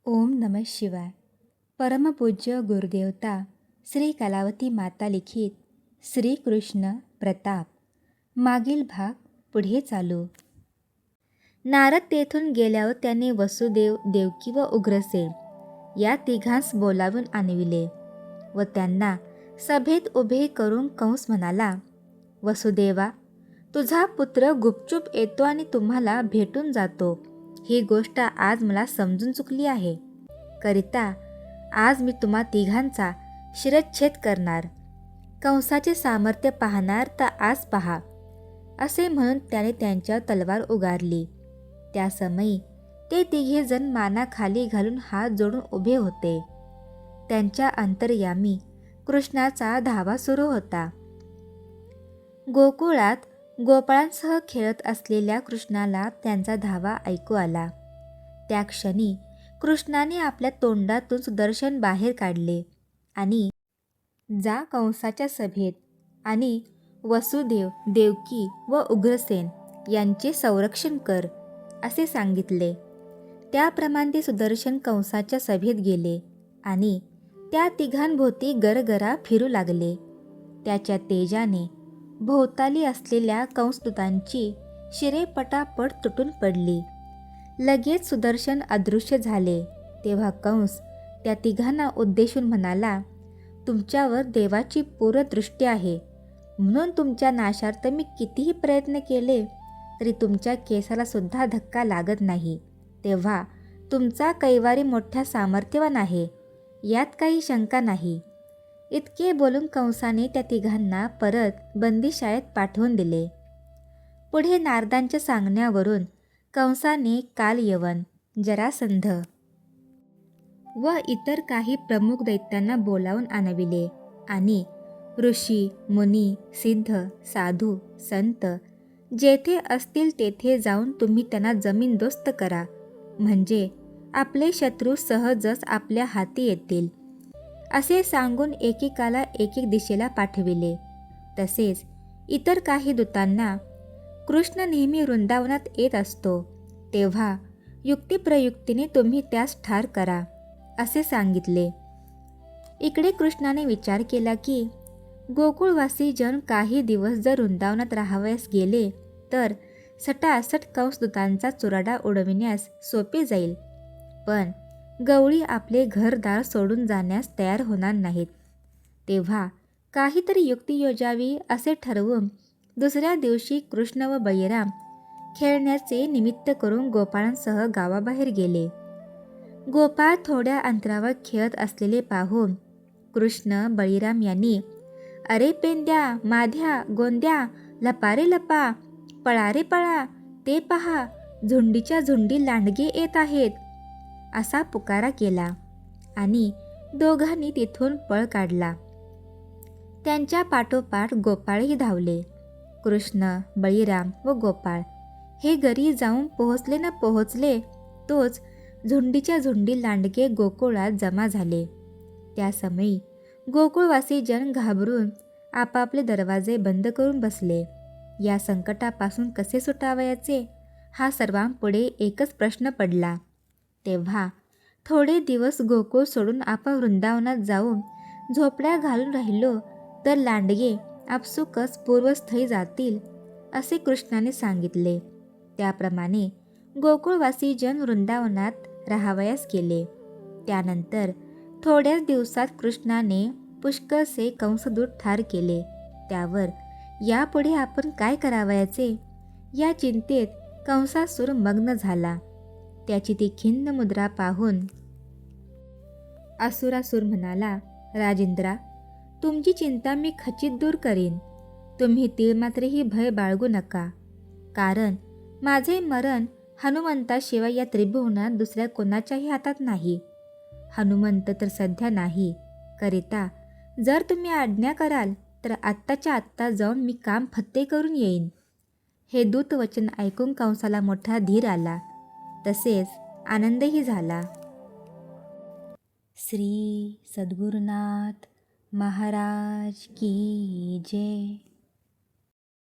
ओम नमः शिवाय. परमपूज्य गुरुदेवता श्री कलावती माता लिखित श्रीकृष्ण प्रताप. मागील भाग पुढे चालू. नारद तेथून गेल्यावर त्याने वसुदेव, देवकी व उग्रसेन या तिघांस बोलावून आणविले व त्यांना सभेत उभे करून कंस म्हणाला, वसुदेवा, तुझा पुत्र गुपचूप येतो आणि तुम्हाला भेटून जातो. ही गोष्ट आज मला समजून चुकली आहे. करिता आज मी तुम्हा तिघांचा शिरच्छेद करणार. कंसाचे सामर्थ्य पाहणार तर आज पहा. असे म्हणून त्याने त्यांच्यावर तलवार उगारली. त्या समयी ते तिघे जण मानाखाली घालून हात जोडून उभे होते. त्यांच्या अंतर्यामी कृष्णाचा धावा सुरू होता. गोकुळात गोपाळांसह खेळत असलेल्या कृष्णाला त्यांचा धावा ऐकू आला. त्या क्षणी कृष्णाने आपल्या तोंडातून सुदर्शन बाहेर काढले आणि जा कंसाच्या सभेत आणि वसुदेव, देवकी व उग्रसेन यांचे संरक्षण कर असे सांगितले. त्याप्रमाणे ते सुदर्शन कंसाच्या सभेत गेले आणि त्या तिघांभोवती गरगरा फिरू लागले. त्याच्या तेजाने भोवताली असलेल्या कंसदूतांची शिरे पटापट तुटून पडली. लगेच सुदर्शन अदृश्य झाले. तेव्हा कंस त्या तिघांना उद्देशून म्हणाला, तुमच्यावर देवाची पूर्ण दृष्टी आहे, म्हणून तुमच्या नाशार्थ मी कितीही प्रयत्न केले तरी तुमच्या केसाला सुद्धा धक्का लागत नाही. तेव्हा तुमचा कैवारी मोठ्या सामर्थ्यवान आहे, यात काही शंका नाही. इतके बोलून कंसाने त्या तिघांना परत बंदीशाळेत पाठवून दिले. पुढे नारदांच्या सांगण्यावरून कंसाने कालयवन, जरासंध व इतर काही प्रमुख दैत्यांना बोलावून आणविले आणि ऋषी, मुनी, सिद्ध, साधू, संत जेथे असतील तेथे जाऊन तुम्ही त्यांना जमीनदोस्त करा, म्हणजे आपले शत्रू सहजच आपल्या हाती येतील. असे सांगून एकेकाला एकेक दिशेला पाठविले. तसेच इतर काही दूतांना कृष्ण नेहमी वृंदावनात येत असतो, तेव्हा युक्तिप्रयुक्तीने तुम्ही त्यास ठार करा असे सांगितले. इकडे कृष्णाने विचार केला की गोकुळवासी जन काही दिवस जर वृंदावनात राहावयास गेले तर सटासट कंसदूतांचा चुराडा उडविण्यास सोपे जाईल. पण गवळी आपले घरदार सोडून जाण्यास तयार होणार नाहीत. तेव्हा काहीतरी युक्ती योजावी असे ठरवून दुसऱ्या दिवशी कृष्ण व बळीराम खेळण्याचे निमित्त करून गोपाळांसह गावाबाहेर गेले. गोपाळ थोड्या अंतरावर खेळत असलेले पाहून कृष्ण, बळीराम यांनी, अरे पेंद्या, माध्या, गोंद्या, लपा रे लपा, पळा रे पळा, ते पहा, झुंडीच्या झुंडी लांडगे येत आहेत, असा पुकारा केला आणि दोघांनी तिथून पळ काढला. त्यांच्या पाठोपाठ गोपाळही धावले. कृष्ण, बळीराम व गोपाळ हे घरी जाऊन पोहोचले न पोहोचले तोच झुंडीच्या झुंडी लांडगे गोकुळात जमा झाले. त्या समयी गोकुळवासी जन घाबरून आपापले दरवाजे बंद करून बसले. या संकटापासून कसे सुटावयाचे हा सर्वांपुढे एकच प्रश्न पडला. तेव्हा थोडे दिवस गोकुळ सोडून आपण वृंदावनात जाऊन झोपड्या घालून राहिलो तर लांडगे आपसुकच पूर्वस्थळी जातील असे कृष्णाने सांगितले. त्याप्रमाणे गोकुळवासी जन वृंदावनात राहावयास गेले. त्यानंतर थोड्याच दिवसात कृष्णाने पुष्कळसे कंसदूत ठार केले. त्यावर यापुढे आपण काय करावयाचे या चिंतेत कंसासूर मग्न झाला. त्याची ती खिन्न मुद्रा पाहून असुरासूर म्हणाला, राजेंद्रा, तुमची चिंता मी खचित दूर करीन. तुम्ही तीळमात्रही भय बाळगू नका, कारण माझे मरण हनुमंताशिवाय या त्रिभुवनात दुसऱ्या कोणाच्याही हातात नाही. हनुमंत तर सध्या नाही. करिता जर तुम्ही आज्ञा कराल तर आत्ताच्या आत्ता जाऊन मी काम फत्ते करून येईन. हे दूतवचन ऐकून कंसाला मोठा धीर आला, तसेच आनंदही झाला. श्री सद्गुरुनाथ महाराज की जय.